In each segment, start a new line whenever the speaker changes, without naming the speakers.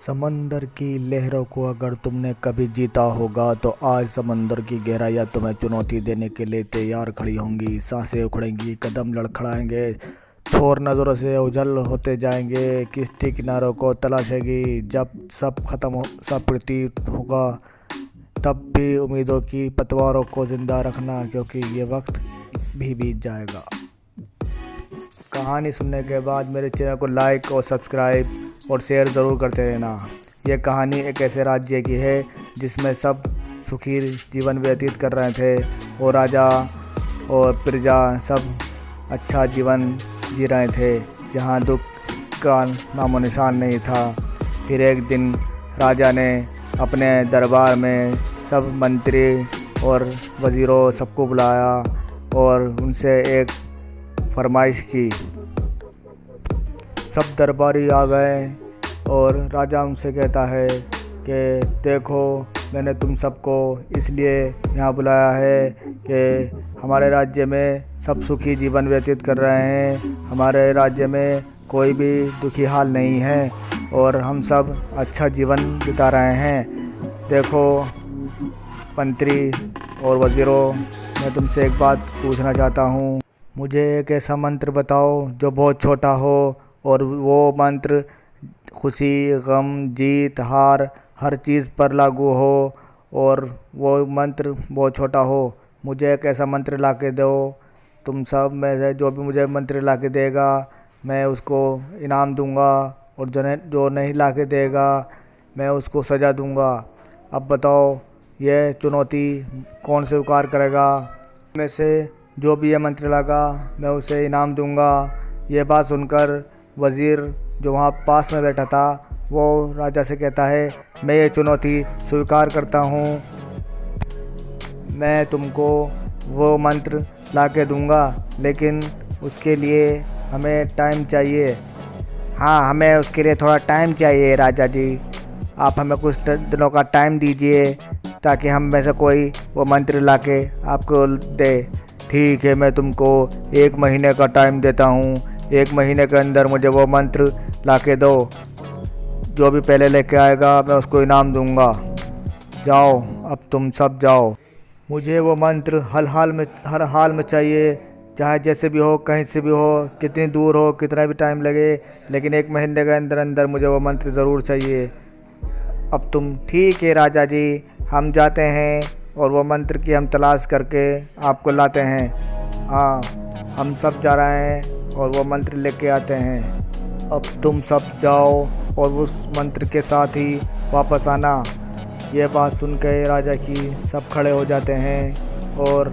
समंदर की लहरों को अगर तुमने कभी जीता होगा तो आज समंदर की गहराइयाँ तुम्हें चुनौती देने के लिए तैयार खड़ी होंगी। सांसें उखड़ेंगी, कदम लड़खड़ाएंगे, छोर नज़रों से उजल होते जाएंगे। किश्ती किनारों को तलाशेगी। जब सब खत्म हो, सब प्रतीत होगा, तब भी उम्मीदों की पतवारों को ज़िंदा रखना, क्योंकि ये वक्त भी बीत जाएगा। कहानी सुनने के बाद मेरे चैनल को लाइक और सब्सक्राइब और शेयर ज़रूर करते रहना। यह कहानी एक ऐसे राज्य की है जिसमें सब सुखी जीवन व्यतीत कर रहे थे और राजा और प्रजा सब अच्छा जीवन जी रहे थे, जहां दुख का नामो निशान नहीं था। फिर एक दिन राजा ने अपने दरबार में सब मंत्री और वज़ीरों सबको बुलाया और उनसे एक फरमाइश की। सब दरबारी आ गए और राजा उनसे कहता है कि देखो, मैंने तुम सबको इसलिए यहाँ बुलाया है कि हमारे राज्य में सब सुखी जीवन व्यतीत कर रहे हैं। हमारे राज्य में कोई भी दुखी हाल नहीं है और हम सब अच्छा जीवन बिता रहे हैं। देखो मंत्री और वज़ीरों, मैं तुमसे एक बात पूछना चाहता हूँ। मुझे एक ऐसा मंत्र बताओ जो बहुत छोटा हो और वो मंत्र खुशी, गम, जीत, हार हर चीज़ पर लागू हो और वो मंत्र बहुत छोटा हो। मुझे एक ऐसा मंत्र ला के दो। तुम सब में से जो भी मुझे मंत्र ला के देगा मैं उसको इनाम दूंगा, और जो नहीं ला के देगा मैं उसको सज़ा दूंगा। अब बताओ, यह चुनौती कौन स्वीकार करेगा? में से जो भी ये मंत्र लगा मैं उसे इनाम दूंगा। ये बात सुनकर वज़ीर जो वहाँ पास में बैठा था वो राजा से कहता है, मैं ये चुनौती स्वीकार करता हूँ। मैं तुमको वो मंत्र ला के दूँगा, लेकिन उसके लिए हमें टाइम चाहिए। हाँ, हमें उसके लिए थोड़ा टाइम चाहिए राजा जी। आप हमें कुछ दिनों का टाइम दीजिए ताकि हम में से कोई वो मंत्र ला के आपको दे। ठीक है, मैं तुमको 1 महीने का टाइम देता हूँ। 1 महीने के अंदर मुझे वो मंत्र ला के दो। जो भी पहले लेके आएगा मैं उसको इनाम दूंगा। जाओ, अब तुम सब जाओ। मुझे वो मंत्र हर हाल में चाहिए, चाहे जैसे भी हो, कहीं से भी हो, कितनी दूर हो, कितना भी टाइम लगे, लेकिन 1 महीने के अंदर अंदर मुझे वो मंत्र ज़रूर चाहिए। अब तुम ठीक है राजा जी, हम जाते हैं और वो मंत्र की हम तलाश करके आपको लाते हैं। हाँ, हम सब जा रहे हैं और वो मंत्र लेके आते हैं। अब तुम सब जाओ और उस मंत्र के साथ ही वापस आना। यह बात सुन के राजा की सब खड़े हो जाते हैं और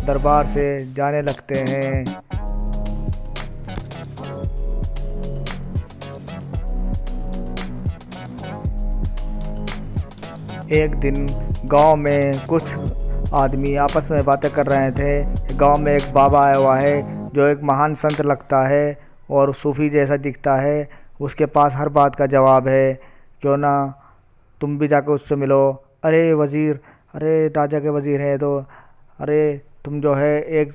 दरबार से जाने लगते हैं। एक दिन गांव में कुछ आदमी आपस में बातें कर रहे थे। गांव में एक बाबा आया हुआ है जो एक महान संत लगता है और सूफी जैसा दिखता है। उसके पास हर बात का जवाब है। क्यों ना तुम भी जाकर उससे मिलो। अरे वज़ीर, अरे राजा के वज़ीर हैं तो अरे तुम जो है एक,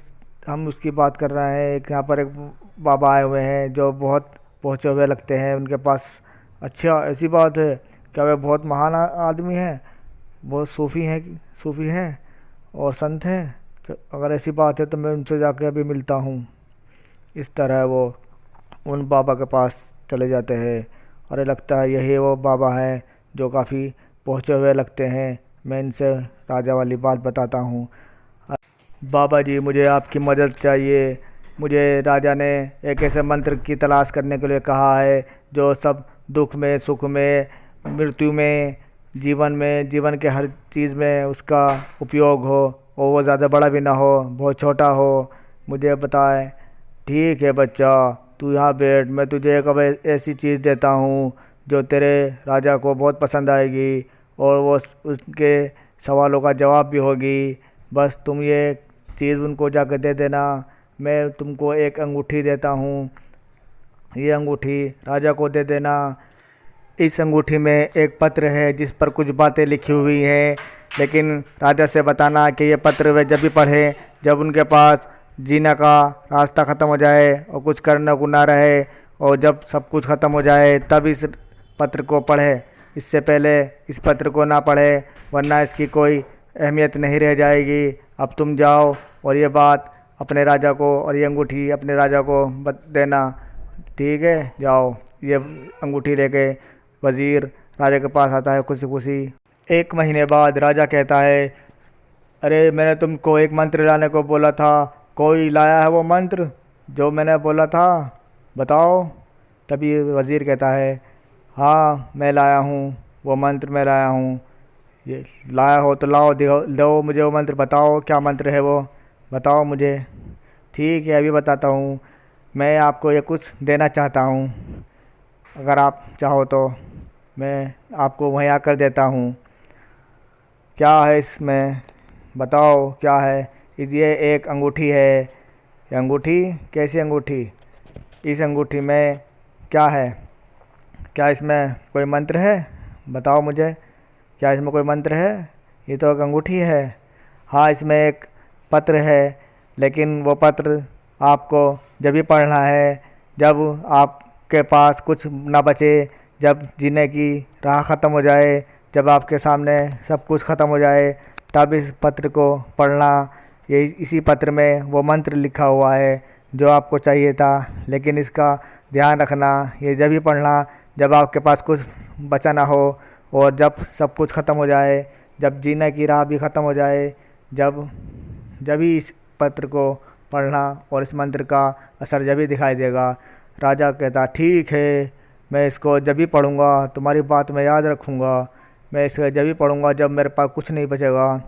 हम उसकी बात कर रहे हैं। एक यहाँ पर एक बाबा आए हुए हैं जो बहुत पहुँचे हुए लगते हैं उनके पास। अच्छा, ऐसी बात है क्या? वे बहुत महान आदमी हैं, बहुत सूफ़ी हैं और संत हैं? तो अगर ऐसी बात है तो मैं उनसे जाकर अभी मिलता हूँ। इस तरह वो उन बाबा के पास चले जाते हैं। अरे लगता है यही वो बाबा हैं जो काफ़ी पहुँचे हुए लगते हैं। मैं इनसे राजा वाली बात बताता हूँ। बाबा जी, मुझे आपकी मदद चाहिए। मुझे राजा ने एक ऐसे मंत्र की तलाश करने के लिए कहा है जो सब दुख में, सुख में, मृत्यु में, जीवन के हर चीज़ में उसका उपयोग हो और वो ज़्यादा बड़ा भी ना हो, बहुत छोटा हो। मुझे बताएं। ठीक है बच्चा, तू यहाँ बैठ। मैं तुझे एक अब ऐसी चीज़ देता हूँ जो तेरे राजा को बहुत पसंद आएगी और वो उसके सवालों का जवाब भी होगी। बस तुम ये चीज़ उनको जाकर दे देना। मैं तुमको एक अंगूठी देता हूँ, ये अंगूठी राजा को दे देना। इस अंगूठी में एक पत्र है जिस पर कुछ बातें लिखी हुई हैं, लेकिन राजा से बताना कि ये पत्र वे जब भी पढ़ें जब उनके पास जीने का रास्ता ख़त्म हो जाए और कुछ करने को ना रहे, और जब सब कुछ ख़त्म हो जाए तब इस पत्र को पढ़े, इससे पहले इस पत्र को ना पढ़े, वरना इसकी कोई अहमियत नहीं रह जाएगी। अब तुम जाओ और ये बात अपने राजा को और ये अंगूठी अपने राजा को देना, ठीक है? जाओ। ये अंगूठी लेके वज़ीर राजा के पास आता है खुशी खुशी। 1 महीने बाद राजा कहता है, अरे मैंने तुमको एक मंत्र लाने को बोला था, कोई लाया है वो मंत्र जो मैंने बोला था? बताओ। तभी वज़ीर कहता है, हाँ मैं लाया हूँ, वो मंत्र मैं लाया हूँ। ये लाया हो तो लाओ, दो मुझे वो मंत्र, बताओ क्या मंत्र है वो, बताओ मुझे। ठीक है, अभी बताता हूँ। मैं आपको ये कुछ देना चाहता हूँ, अगर आप चाहो तो मैं आपको मुहैया कर देता हूँ। क्या है इसमें, बताओ क्या है? ये एक अंगूठी है। ये अंगूठी? कैसी अंगूठी? इस अंगूठी में क्या है? क्या इसमें कोई मंत्र है? बताओ मुझे, क्या इसमें कोई मंत्र है? ये तो एक अंगूठी है। हाँ, इसमें एक पत्र है, लेकिन वो पत्र आपको जब भी पढ़ना है जब आपके पास कुछ ना बचे, जब जीने की राह ख़त्म हो जाए, जब आपके सामने सब कुछ ख़त्म हो जाए, तब इस पत्र को पढ़ना। ये इसी पत्र में वो मंत्र लिखा हुआ है जो आपको चाहिए था, लेकिन इसका ध्यान रखना, ये जब भी पढ़ना जब आपके पास कुछ बचा ना हो, और जब सब कुछ ख़त्म हो जाए, जब जीने की राह भी ख़त्म हो जाए, जब ही इस पत्र को पढ़ना और इस मंत्र का असर जब भी दिखाई देगा। राजा कहता, ठीक है, मैं इसको जब भी पढ़ूँगा, तुम्हारी बात मैं याद रखूँगा। मैं इसे जब भी पढ़ूँगा जब मेरे पास कुछ नहीं बचेगा,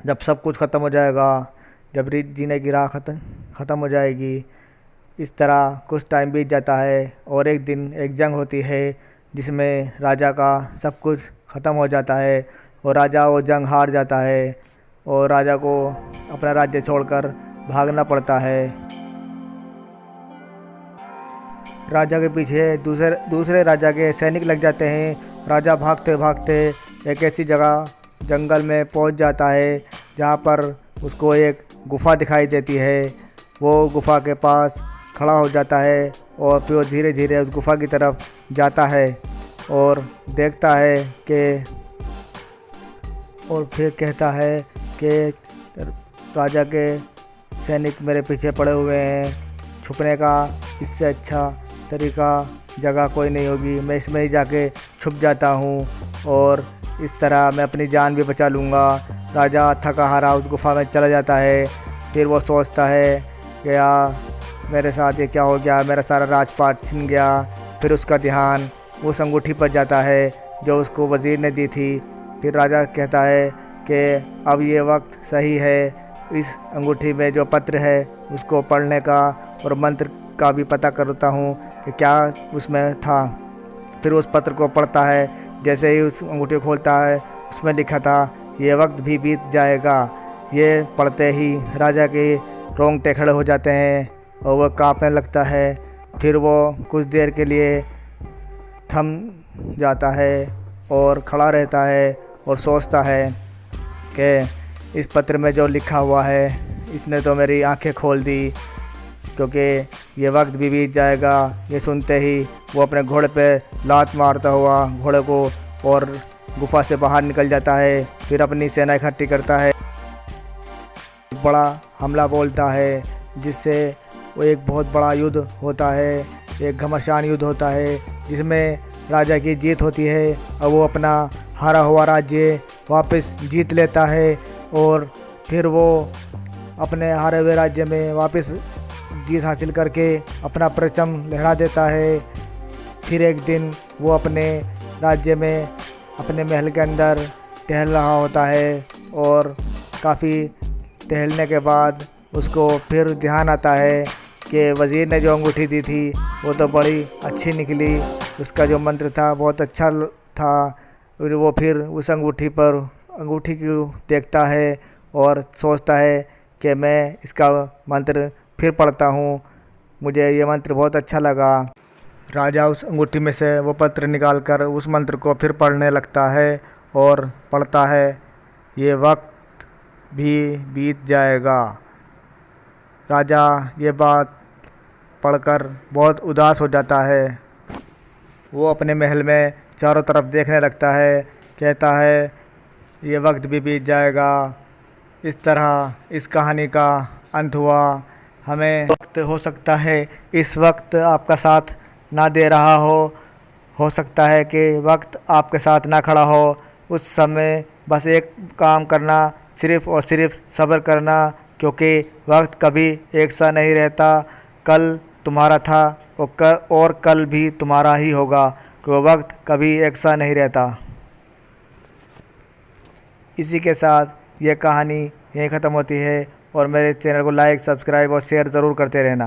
जब सब कुछ ख़त्म हो जाएगा, जब जीने की राह ख़त्म हो जाएगी। इस तरह कुछ टाइम बीत जाता है और एक दिन एक जंग होती है जिसमें राजा का सब कुछ ख़त्म हो जाता है और राजा वो जंग हार जाता है और राजा को अपना राज्य छोड़कर भागना पड़ता है। राजा के पीछे दूसरे राजा के सैनिक लग जाते हैं। राजा भागते भागते एक ऐसी जगह जंगल में पहुंच जाता है जहां पर उसको एक गुफ़ा दिखाई देती है। वो गुफ़ा के पास खड़ा हो जाता है और फिर वो धीरे धीरे उस गुफ़ा की तरफ जाता है और देखता है कि, और फिर कहता है कि राजा के सैनिक मेरे पीछे पड़े हुए हैं, छुपने का इससे अच्छा तरीका जगह कोई नहीं होगी, मैं इसमें ही जाके छुप जाता हूँ और इस तरह मैं अपनी जान भी बचा लूँगा। राजा थका हारा उस गुफ़ा में चला जाता है। फिर वो सोचता है कि यार मेरे साथ ये क्या हो गया, मेरा सारा राजपाट छिन गया। फिर उसका ध्यान उस अंगूठी पर जाता है जो उसको वज़ीर ने दी थी। फिर राजा कहता है कि अब ये वक्त सही है, इस अंगूठी में जो पत्र है उसको पढ़ने का और मंत्र का भी पता करता हूँ कि क्या उसमें था। फिर उस पत्र को पढ़ता है। जैसे ही उस अंगूठी को खोलता है, उसमें लिखा था, ये वक्त भी बीत जाएगा। ये पढ़ते ही राजा के रोंगटे खड़े हो जाते हैं और वह कांपने लगता है। फिर वो कुछ देर के लिए थम जाता है और खड़ा रहता है और सोचता है कि इस पत्र में जो लिखा हुआ है इसने तो मेरी आंखें खोल दी, क्योंकि ये वक्त भी बीत जाएगा। ये सुनते ही वो अपने घोड़े पे लात मारता हुआ घोड़े को और गुफा से बाहर निकल जाता है। फिर अपनी सेना इकट्ठी करता है, बड़ा हमला बोलता है, जिससे वो एक बहुत बड़ा युद्ध होता है, एक घमासान युद्ध होता है जिसमें राजा की जीत होती है और वो अपना हारा हुआ राज्य वापस जीत लेता है और फिर वो अपने हारे हुए राज्य में वापस जीत हासिल करके अपना परचम लहरा देता है। फिर एक दिन वो अपने राज्य में अपने महल के अंदर टहल रहा होता है और काफ़ी टहलने के बाद उसको फिर ध्यान आता है कि वज़ीर ने जो अंगूठी दी थी वो तो बड़ी अच्छी निकली, उसका जो मंत्र था बहुत अच्छा था। और वो फिर उस अंगूठी को देखता है और सोचता है कि मैं इसका मंत्र फिर पढ़ता हूँ, मुझे ये मंत्र बहुत अच्छा लगा। राजा उस अंगूठी में से वो पत्र निकालकर उस मंत्र को फिर पढ़ने लगता है और पढ़ता है, ये वक्त भी बीत जाएगा। राजा ये बात पढ़कर बहुत उदास हो जाता है। वो अपने महल में चारों तरफ देखने लगता है, कहता है ये वक्त भी बीत जाएगा। इस तरह इस कहानी का अंत हुआ। हमें वक्त हो सकता है इस वक्त आपका साथ ना दे रहा हो सकता है कि वक्त आपके साथ ना खड़ा हो। उस समय बस एक काम करना, सिर्फ़ और सिर्फ सब्र करना, क्योंकि वक्त कभी एक सा नहीं रहता। कल तुम्हारा था और कल भी तुम्हारा ही होगा, क्योंकि वक्त कभी एक सा नहीं रहता। इसी के साथ ये कहानी यहीं ख़त्म होती है और मेरे चैनल को लाइक, सब्सक्राइब और शेयर ज़रूर करते रहना।